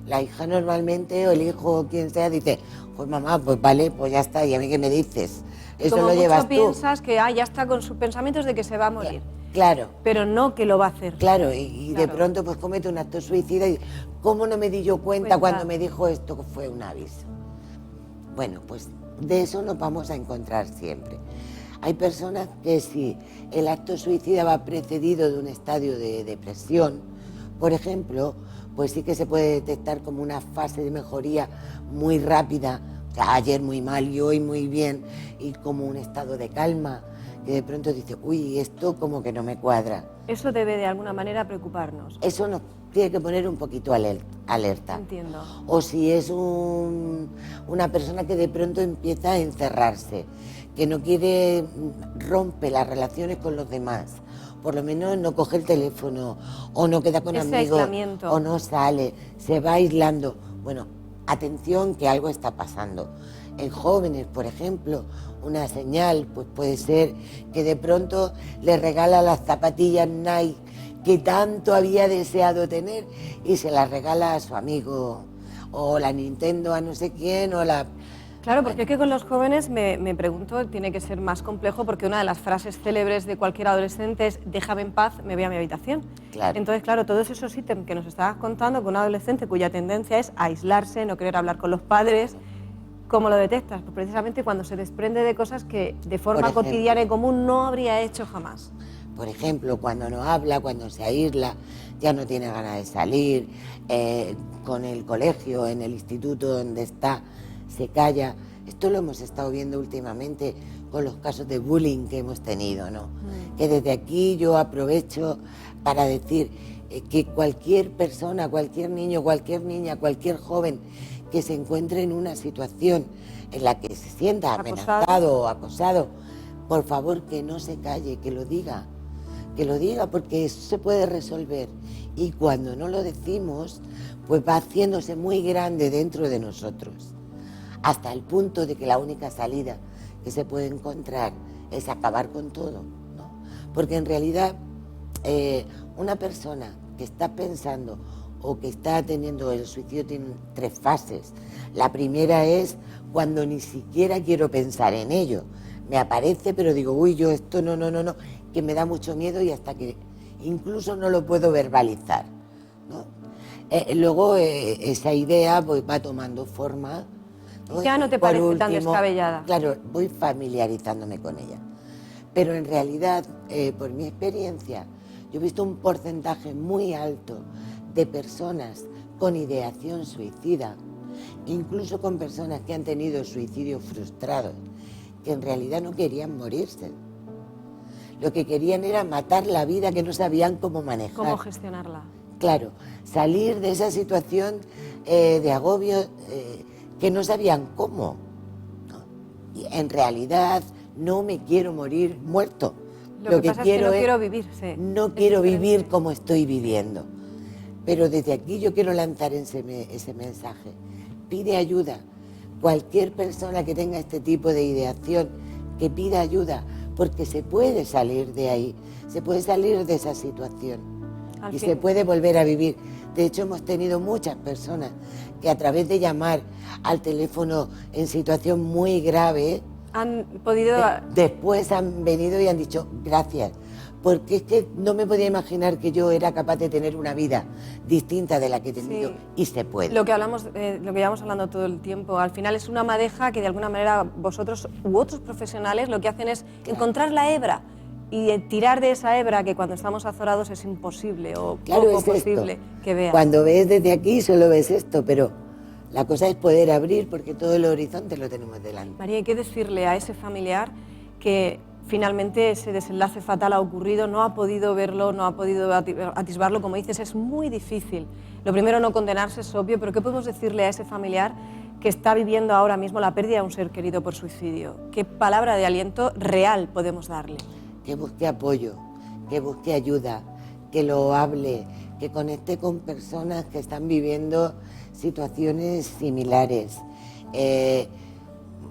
S2: la hija normalmente o el hijo o quien sea dice, pues mamá, pues vale, pues ya está, ¿y a mí qué me dices? Eso
S1: como
S2: lo llevas
S1: mucho
S2: tú.
S1: piensas que ya está con sus pensamientos de que se va a morir,
S2: Claro,
S1: pero no que lo va a hacer.
S2: claro, y de
S1: Claro.
S2: pronto pues comete un acto suicida y ¿cómo no me di yo cuenta
S1: Cuenta.
S2: cuando me dijo esto que fue un aviso? Bueno, pues de eso nos vamos a encontrar siempre. Hay personas que si el acto suicida va precedido de un estadio de depresión, por ejemplo, pues sí que se puede detectar como una fase de mejoría muy rápida, o sea, ayer muy mal y hoy muy bien, y como un estado de calma, que de pronto dice, uy, esto como que no me cuadra.
S1: Eso debe de alguna manera preocuparnos.
S2: Eso nos tiene que poner un poquito alerta.
S1: Entiendo.
S2: O si es una persona que de pronto empieza a encerrarse, que no quiere, rompe las relaciones con los demás, por lo menos no coge el teléfono, o no queda con
S1: Ese
S2: amigos,
S1: aislamiento.
S2: o no sale, se va aislando. Bueno, atención que algo está pasando. En jóvenes, por ejemplo, una señal pues puede ser que de pronto le regala las zapatillas Nike que tanto había deseado tener y se las regala a su amigo, o la Nintendo a no sé quién, o la...
S1: Claro, porque es que con los jóvenes me pregunto, tiene que ser más complejo porque una de las frases célebres de cualquier adolescente es déjame en paz, me voy a mi habitación.
S2: Claro.
S1: Entonces, claro, todos esos ítems que nos estabas contando con un adolescente cuya tendencia es aislarse, no querer hablar con los padres, ¿cómo lo detectas? Pues precisamente cuando se desprende de cosas que de forma
S2: ejemplo.
S1: cotidiana y común no habría hecho jamás.
S2: Por ejemplo, cuando no habla, cuando se aísla, ya no tiene ganas de salir, con el colegio, en el instituto donde está, se calla. Esto lo hemos estado viendo últimamente con los casos de bullying que hemos tenido, ¿no? Que desde aquí yo aprovecho para decir que cualquier persona, cualquier niño, cualquier niña, cualquier joven que se encuentre en una situación en la que se sienta amenazado o acosado, por favor que no se calle, que lo diga, porque eso se puede resolver, y cuando no lo decimos, pues va haciéndose muy grande dentro de nosotros, hasta el punto de que la única salida que se puede encontrar es acabar con todo, ¿no? Porque en realidad una persona que está pensando o que está teniendo el suicidio tiene 3 fases. La primera es cuando ni siquiera quiero pensar en ello. Me aparece, pero digo, uy, yo esto no, que me da mucho miedo, y hasta que incluso no lo puedo verbalizar, ¿no? Luego esa idea pues, va tomando forma, ¿no?
S1: Ya no te
S2: Por
S1: parece tan
S2: último,
S1: descabellada.
S2: Claro, voy familiarizándome con ella. Pero en realidad, por mi experiencia, yo he visto un porcentaje muy alto de personas con ideación suicida, incluso con personas que han tenido suicidio frustrado, que en realidad no querían morirse. Lo que querían era matar la vida que no sabían cómo manejar.
S1: ¿Cómo gestionarla?
S2: Claro, salir de esa situación de agobio que no sabían cómo, ¿no? Y en realidad no me quiero morir muerto.
S1: Lo que pasa es que no quiero vivir, sí.
S2: No
S1: Es
S2: quiero
S1: diferente.
S2: vivir como estoy viviendo. Pero desde aquí yo quiero lanzar ese mensaje. Pide ayuda. Cualquier persona que tenga este tipo de ideación, que pida ayuda, porque se puede salir de ahí, se puede salir de esa situación
S1: Al
S2: y
S1: fin.
S2: se puede volver a vivir. De hecho, hemos tenido muchas personas que a través de llamar al teléfono en situación muy grave,
S1: Han podido...
S2: después han venido y han dicho gracias, porque es que no me podía imaginar que yo era capaz de tener una vida distinta de la que he tenido,
S1: Sí.
S2: y se puede.
S1: Lo que hablamos, lo que llevamos hablando todo el tiempo, al final es una madeja que de alguna manera vosotros u otros profesionales lo que hacen es encontrar la hebra y tirar de esa hebra que cuando estamos azorados es imposible o
S2: Claro,
S1: poco
S2: es esto.
S1: posible que veas.
S2: Cuando ves desde aquí solo ves esto, pero la cosa es poder abrir, porque todo el horizonte lo tenemos delante.
S1: María, hay que decirle a ese familiar que finalmente ese desenlace fatal ha ocurrido, no ha podido verlo, no ha podido atisbarlo, como dices, es muy difícil. Lo primero, no condenarse, es obvio, pero ¿qué podemos decirle a ese familiar que está viviendo ahora mismo la pérdida de un ser querido por suicidio? ¿Qué palabra de aliento real podemos darle?
S2: Que busque apoyo, que busque ayuda, que lo hable, que conecte con personas que están viviendo situaciones similares.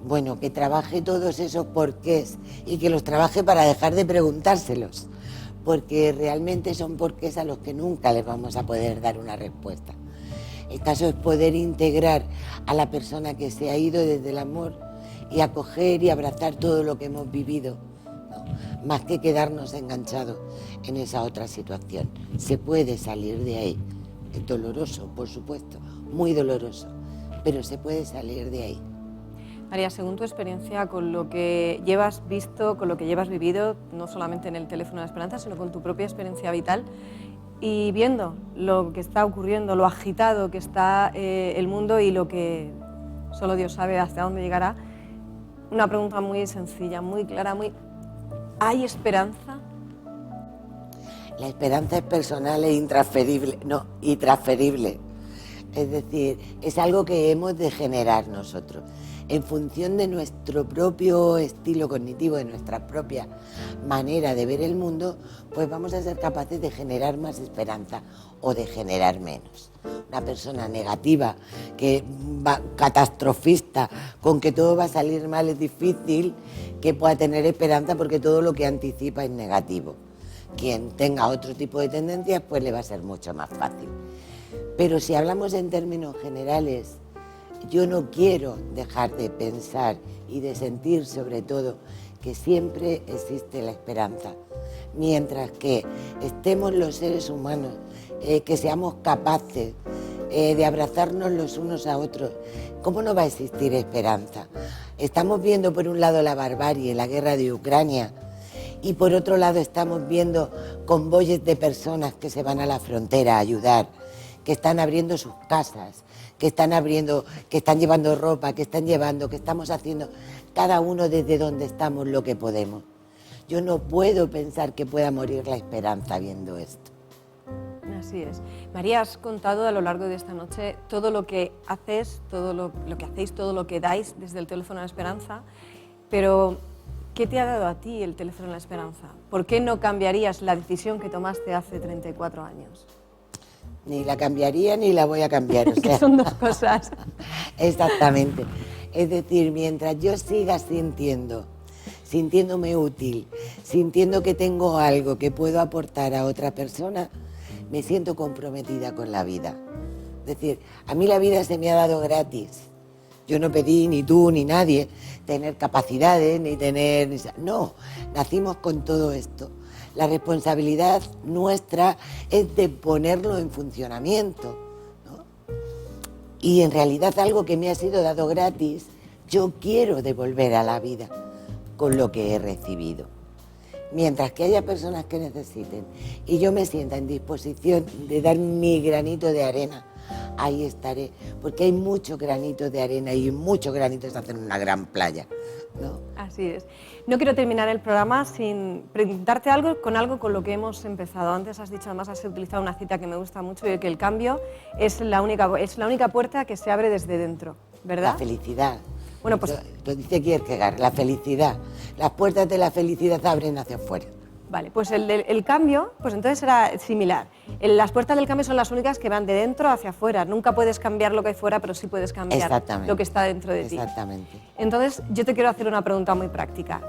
S2: Bueno, que trabaje todos esos porqués y que los trabaje para dejar de preguntárselos, porque realmente son porqués a los que nunca les vamos a poder dar una respuesta. El caso es poder integrar a la persona que se ha ido desde el amor y acoger y abrazar todo lo que hemos vivido, ¿no? Más que quedarnos enganchados en esa otra situación. Se puede salir de ahí. Es doloroso, por supuesto, muy doloroso, pero se puede salir de ahí.
S1: María, según tu experiencia, con lo que llevas visto, con lo que llevas vivido, no solamente en el teléfono de la esperanza, sino con tu propia experiencia vital, y viendo lo que está ocurriendo, lo agitado que está el mundo y lo que solo Dios sabe hasta dónde llegará, una pregunta muy sencilla, muy clara, ¿hay esperanza?
S2: La esperanza es personal e intransferible, no, y transferible. Es decir, es algo que hemos de generar nosotros. En función de nuestro propio estilo cognitivo, de nuestra propia manera de ver el mundo, pues vamos a ser capaces de generar más esperanza o de generar menos. Una persona negativa, catastrofista, con que todo va a salir mal, es difícil que pueda tener esperanza porque todo lo que anticipa es negativo. Quien tenga otro tipo de tendencias, pues le va a ser mucho más fácil. Pero si hablamos en términos generales, yo no quiero dejar de pensar y de sentir sobre todo que siempre existe la esperanza. Mientras que estemos los seres humanos, que seamos capaces de abrazarnos los unos a otros, ¿cómo no va a existir esperanza? Estamos viendo por un lado la barbarie, la guerra de Ucrania, y por otro lado estamos viendo convoyes de personas que se van a la frontera a ayudar, que están abriendo sus casas, que están llevando ropa, que estamos haciendo cada uno desde donde estamos lo que podemos. Yo no puedo pensar que pueda morir la esperanza viendo esto.
S1: Así es. María, has contado a lo largo de esta noche todo lo que haces, todo lo que hacéis, todo lo que dais desde el teléfono de la esperanza, pero ¿qué te ha dado a ti el teléfono de la esperanza? ¿Por qué no cambiarías la decisión que tomaste hace 34 años?
S2: Ni la cambiaría ni la voy a cambiar. O sea,
S1: que son dos cosas.
S2: Exactamente. Es decir, mientras yo siga sintiéndome útil, sintiendo que tengo algo que puedo aportar a otra persona, me siento comprometida con la vida. Es decir, a mí la vida se me ha dado gratis. Yo no pedí, ni tú, ni nadie, tener capacidades, No, nacimos con todo esto. La responsabilidad nuestra es de ponerlo en funcionamiento, ¿no? Y en realidad algo que me ha sido dado gratis, yo quiero devolver a la vida con lo que he recibido. Mientras que haya personas que necesiten y yo me sienta en disposición de dar mi granito de arena, ahí estaré, porque hay muchos granitos de arena y muchos granitos hacen una gran playa, ¿no?
S1: Así es. No quiero terminar el programa sin preguntarte algo con lo que hemos empezado. Antes has dicho, además has utilizado una cita que me gusta mucho, y que el cambio es la única puerta que se abre desde dentro, ¿verdad?
S2: La felicidad.
S1: Bueno, pues
S2: lo dice Kierkegaard, la felicidad. Las puertas de la felicidad abren hacia afuera.
S1: Vale, pues el cambio, pues entonces será similar. Las puertas del cambio son las únicas que van de dentro hacia afuera. Nunca puedes cambiar lo que hay fuera, pero sí puedes cambiar lo que está dentro de ti.
S2: Exactamente.
S1: Entonces, yo te quiero hacer una pregunta muy práctica.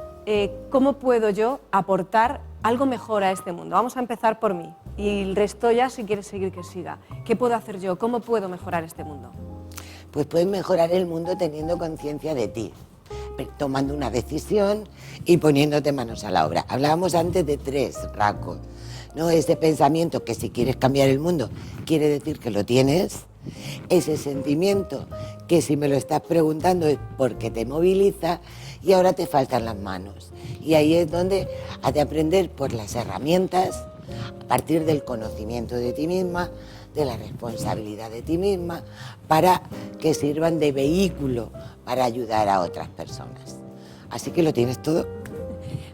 S1: ¿Cómo puedo yo aportar algo mejor a este mundo? Vamos a empezar por mí y el resto ya, si quieres seguir, que siga. ¿Qué puedo hacer yo? ¿Cómo puedo mejorar este mundo?
S2: Pues puedes mejorar el mundo teniendo conciencia de ti, tomando una decisión y poniéndote manos a la obra. Hablábamos antes de 3 rasgos, ¿no? Ese pensamiento que si quieres cambiar el mundo quiere decir que lo tienes, ese sentimiento que si me lo estás preguntando es porque te moviliza y ahora te faltan las manos. Y ahí es donde has de aprender por las herramientas, a partir del conocimiento de ti misma, de la responsabilidad de ti misma, para que sirvan de vehículo para ayudar a otras personas. Así que lo tienes todo.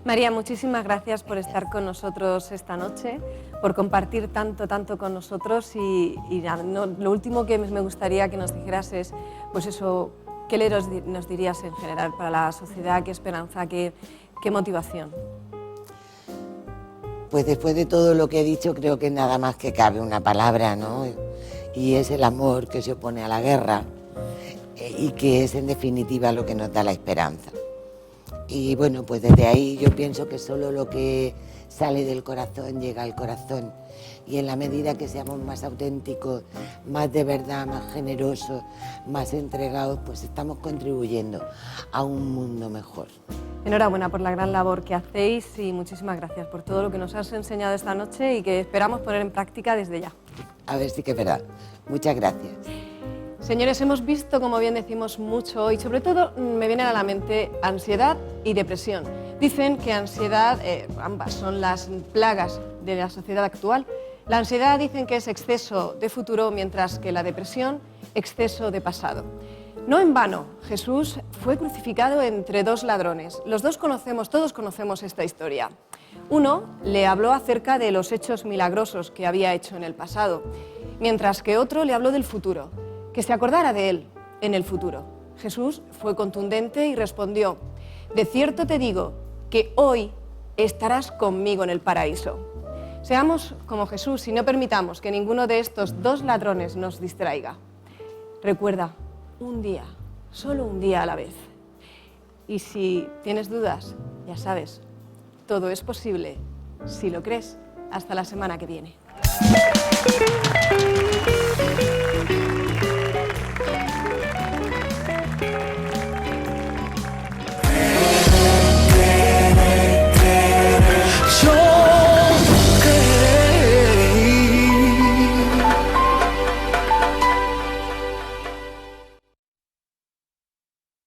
S1: María, muchísimas gracias por estar con nosotros esta noche, por compartir tanto con nosotros y lo último que me gustaría que nos dijeras es, pues eso, ¿qué nos dirías en general para la sociedad? ¿Qué esperanza? ¿Qué motivación?
S2: Pues después de todo lo que he dicho, creo que nada más que cabe una palabra, ¿no? Y es el amor que se opone a la guerra y que es en definitiva lo que nos da la esperanza. Y bueno, pues desde ahí yo pienso que solo lo que sale del corazón llega al corazón. Y en la medida que seamos más auténticos, más de verdad, más generosos, más entregados, pues estamos contribuyendo a un mundo mejor.
S1: Enhorabuena por la gran labor que hacéis y muchísimas gracias por todo lo que nos has enseñado esta noche y que esperamos poner en práctica desde ya.
S2: A ver si que es verdad. Muchas gracias.
S1: Señores, hemos visto, como bien decimos, mucho hoy. Sobre todo me vienen a la mente ansiedad y depresión. Dicen que ansiedad, ambas son las plagas de la sociedad actual. La ansiedad dicen que es exceso de futuro, mientras que la depresión, exceso de pasado. No en vano, Jesús fue crucificado entre dos ladrones. Los dos todos conocemos esta historia. Uno le habló acerca de los hechos milagrosos que había hecho en el pasado, mientras que otro le habló del futuro, que se acordara de él en el futuro. Jesús fue contundente y respondió: de cierto te digo que hoy estarás conmigo en el paraíso. Seamos como Jesús y no permitamos que ninguno de estos dos ladrones nos distraiga. Recuerda, un día, solo un día a la vez. Y si tienes dudas, ya sabes, todo es posible si lo crees. Hasta la semana que viene.